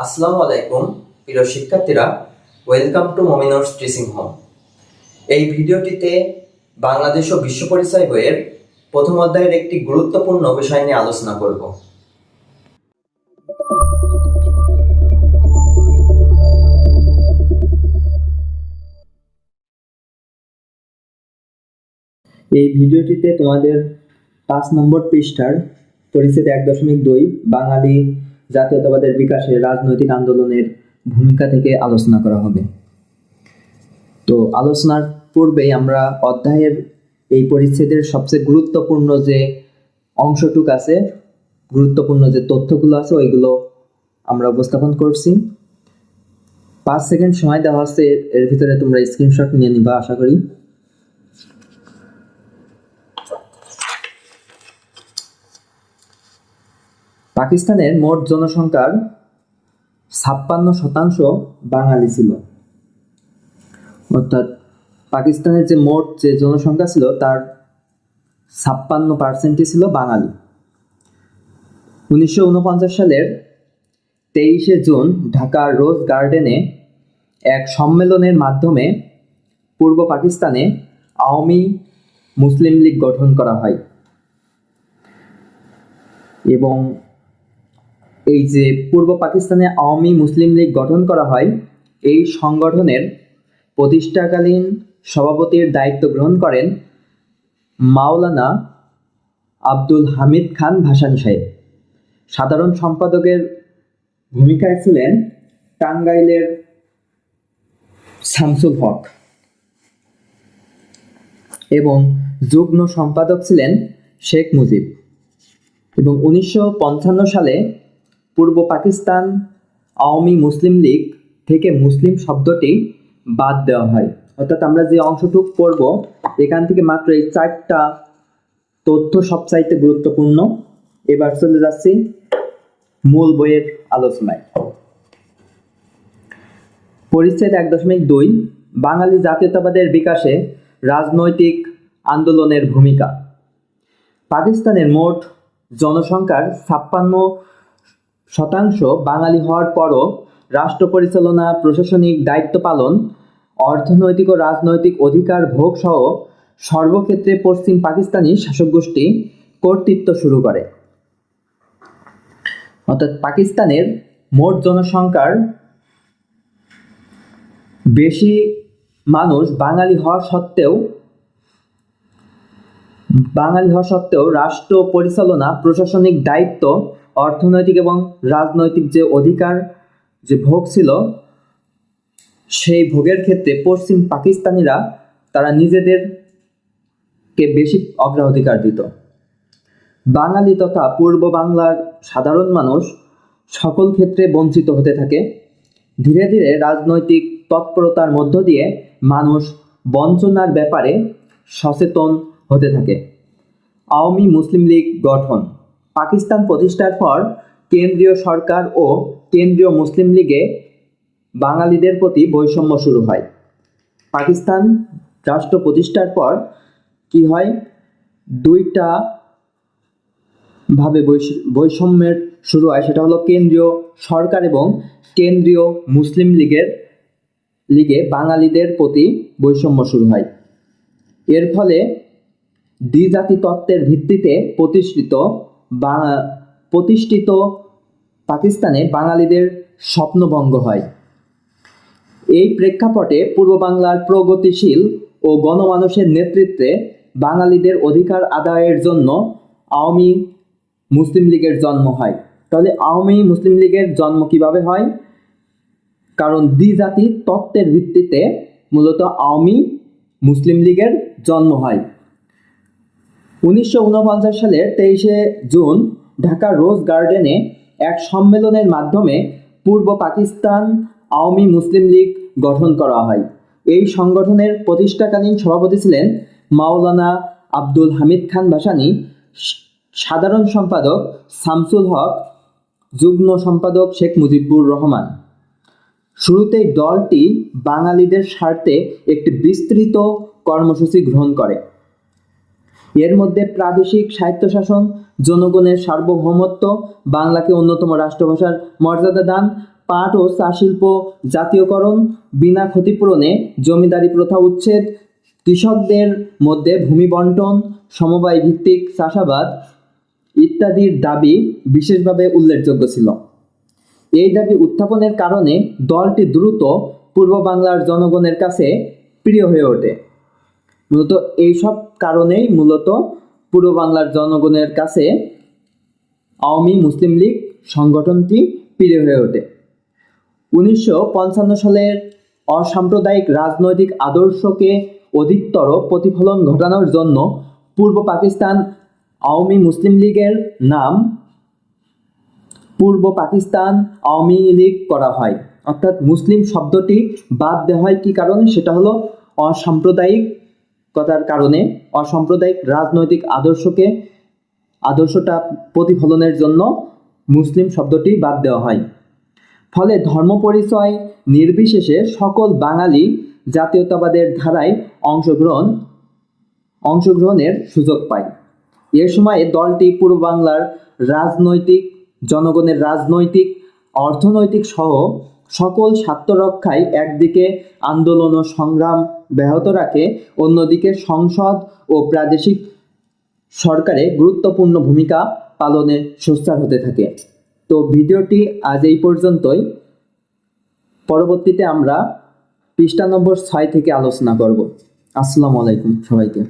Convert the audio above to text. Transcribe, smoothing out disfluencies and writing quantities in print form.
আসসালামু আলাইকুম প্রিয় শিক্ষার্থীরা, ওয়েলকাম টু মমিনুরস টিচিং হোম। এই ভিডিওটিতে বাংলাদেশ ও বিশ্ব পরিচয় বইয়ের প্রথম অধ্যায়ের একটি গুরুত্বপূর্ণ বিষয় নিয়ে আলোচনা করব। এই ভিডিওটিতে তোমাদের 5 নম্বর পৃষ্ঠার পরিচ্ছেদ 1.2 বাঙালি জাতীয়তাবাদের বিকাশে রাজনৈতিক আন্দোলনের ভূমিকা থেকে আলোচনা করা হবে। তো আলোচনার পূর্বেই আমরা অধ্যায়ের এই পরিচ্ছেদের সবচেয়ে গুরুত্বপূর্ণ যে অংশটুকু আছে, গুরুত্বপূর্ণ যে তথ্যগুলো আছে ওইগুলো আমরা উপস্থাপন করছি। 5 সেকেন্ড সময় দেওয়া আছে, এর ভিতরে তোমরা স্ক্রিনশট নিয়ে নিবা আশা করি। পাকিস্তানের মোট জনসংখ্যার 56% বাঙালি ছিল, অর্থাৎ পাকিস্তানের যে মোট যে জনসংখ্যা ছিল তার 56% ছিল বাঙালি। 1949 সালের 23শে জুন ঢাকার রোজ গার্ডেনে এক সম্মেলনের মাধ্যমে পূর্ব পাকিস্তানে আওয়ামী মুসলিম লীগ গঠন করা হয় এবং এই যে পূর্ব পাকিস্তানে আওয়ামী মুসলিম লীগ গঠন করা হয়, এই সংগঠনের প্রতিষ্ঠাকালীন সভাপতির দায়িত্ব গ্রহণ করেন মাওলানা আব্দুল হামিদ খান ভাসানী সাহেব। সাধারণ সম্পাদকের ভূমিকায় ছিলেন টাঙ্গাইলের শামসুল হক এবং যুগ্ম সম্পাদক ছিলেন শেখ মুজিব। এবং 1955 সালে পূর্ব পাকিস্তান আওয়ামী মুসলিম লীগ থেকে মুসলিম শব্দটি বাদ দেওয়া হয়। অর্থাৎ আমরা যে অংশটুকু পড়ব এখান থেকে মাত্র এই 4টা তথ্য সবচাইতে গুরুত্বপূর্ণ। এবার চলে যাচ্ছি মূল বইয়ের আলোচনায়। পরিচ্ছেদ 1.2 বাঙালি জাতীয়তাবাদের বিকাশে রাজনৈতিক আন্দোলনের ভূমিকা। পাকিস্তানের মোট জনসংখ্যার 56% বাঙালি হওয়ার পরও রাষ্ট্র পরিচালনা, প্রশাসনিক দায়িত্ব পালন, অর্থনৈতিক ও রাজনৈতিক অধিকার ভোগ সহ সর্বক্ষেত্রে পশ্চিম পাকিস্তানি শাসক গোষ্ঠী কর্তৃত্ব শুরু করে। অর্থাৎ পাকিস্তানের মোট জনসংখ্যার বেশি মানুষ বাঙালি হওয়া সত্ত্বেও রাষ্ট্র পরিচালনা, প্রশাসনিক দায়িত্ব, অর্থনৈতিক এবং রাজনৈতিক যে অধিকার যে ভোগ ছিল, সেই ভোগের ক্ষেত্রে পশ্চিম পাকিস্তানিরা তারা নিজেদেরকে বেশি অগ্রাধিকার দিত। বাঙালি তথা পূর্ব বাংলার সাধারণ মানুষ সকল ক্ষেত্রে বঞ্চিত হতে থাকে। ধীরে ধীরে রাজনৈতিক তৎপরতার মধ্য দিয়ে মানুষ বঞ্চনার ব্যাপারে সচেতন হতে থাকে। আওয়ামী মুসলিম লীগ গঠন। পাকিস্তান প্রতিষ্ঠার পর কেন্দ্রীয় সরকার ও কেন্দ্রীয় মুসলিম লীগে বাঙালিদের প্রতি বৈষম্য শুরু হয়। পাকিস্তান রাষ্ট্র প্রতিষ্ঠার পর কি হয়, 2টা ভাবে বৈষম্যের শুরু হয়। সেটা হলো কেন্দ্রীয় সরকার এবং কেন্দ্রীয় মুসলিম লীগে বাঙালিদের প্রতি বৈষম্য শুরু হয়। এর ফলে দ্বিজাতি তত্ত্বের ভিত্তিতে প্রতিষ্ঠিত পাকিস্তানে বাঙালিদের স্বপ্নভঙ্গ হয়। এই প্রেক্ষাপটে পূর্ব বাংলার প্রগতিশীল ও গণমানুষের নেতৃত্বে বাঙালিদের অধিকার আদায়ের জন্য আওয়ামী মুসলিম লীগের জন্ম হয়। তাহলে আওয়ামী মুসলিম লীগের জন্ম কিভাবে হয়? কারণ দ্বিজাতি তত্ত্বের ভিত্তিতে মূলত আওয়ামী মুসলিম লীগের জন্ম হয়। 1949 সালের 23শে জুন ঢাকার রোজ গার্ডেনে এক সম্মেলনের মাধ্যমে পূর্ব পাকিস্তান আওয়ামী মুসলিম লীগ গঠন করা হয়। এই সংগঠনের প্রতিষ্ঠাকালীন সভাপতি ছিলেন মাওলানা আব্দুল হামিদ খান ভাসানী, সাধারণ সম্পাদক শামসুল হক, যুগ্ম সম্পাদক শেখ মুজিবুর রহমান। শুরুতেই দলটি বাঙালিদের স্বার্থে একটি বিস্তৃত কর্মসূচি গ্রহণ করে। এর মধ্যে প্রাদেশিক স্বায়ত্তশাসন, জনগণের সার্বভৌমত্ব, বাংলাকে অন্যতম রাষ্ট্রভাষার মর্যাদা দান, পাট ও চা শিল্প জাতীয়করণ, বিনা ক্ষতিপূরণে জমিদারি প্রথা উচ্ছেদ, কৃষকদের মধ্যে ভূমি বন্টন, সমবায় ভিত্তিক চাষাবাদ ইত্যাদির দাবি বিশেষভাবে উল্লেখযোগ্য ছিল। এই দাবি উত্থাপনের কারণে দলটি দ্রুত পূর্ব বাংলার জনগণের কাছে প্রিয় হয়ে ওঠে। মূলত এইসব কারণেই পূর্ব বাংলার জনগণের কাছে আওয়ামী মুসলিম লীগ সংগঠনটি প্রিয় হয়ে ওঠে। 1955 সালের অসাম্প্রদায়িক রাজনৈতিক আদর্শকে অধিকতর প্রতিফলন ঘটানোর জন্য পূর্ব পাকিস্তান আওয়ামী মুসলিম লীগের নাম পূর্ব পাকিস্তান আওয়ামী লীগ করা হয়। অর্থাৎ মুসলিম শব্দটি বাদ দেওয়া হয় কি কারণে? সেটা হলো অসাম্প্রদায়িকতার কারণে, অসাম্প্রদায়িক রাজনৈতিক আদর্শটা প্রতিফলনের জন্য মুসলিম শব্দটি বাদ দেওয়া হয়। ফলে ধর্ম পরিচয় নির্বিশেষে সকল বাঙালি জাতীয়তাবাদের ধারায় অংশগ্রহণের সুযোগ পায়। এ সময়ে দলটি পূর্ব বাংলার জনগণের রাজনৈতিক, অর্থনৈতিক সহ সকল স্বার্থ রক্ষায় একদিকে আন্দোলন ও সংগ্রাম ব্যাহত রাখে, অন্যদিকে সংসদ ও প্রাদেশিক সরকারে গুরুত্বপূর্ণ ভূমিকা পালনে সোচ্চার হতে থাকে। তো ভিডিওটি আজ এই পর্যন্তই। পরবর্তীতে আমরা পৃষ্ঠা নম্বর 6 থেকে আলোচনা করব। আসসালামু আলাইকুম সবাইকে।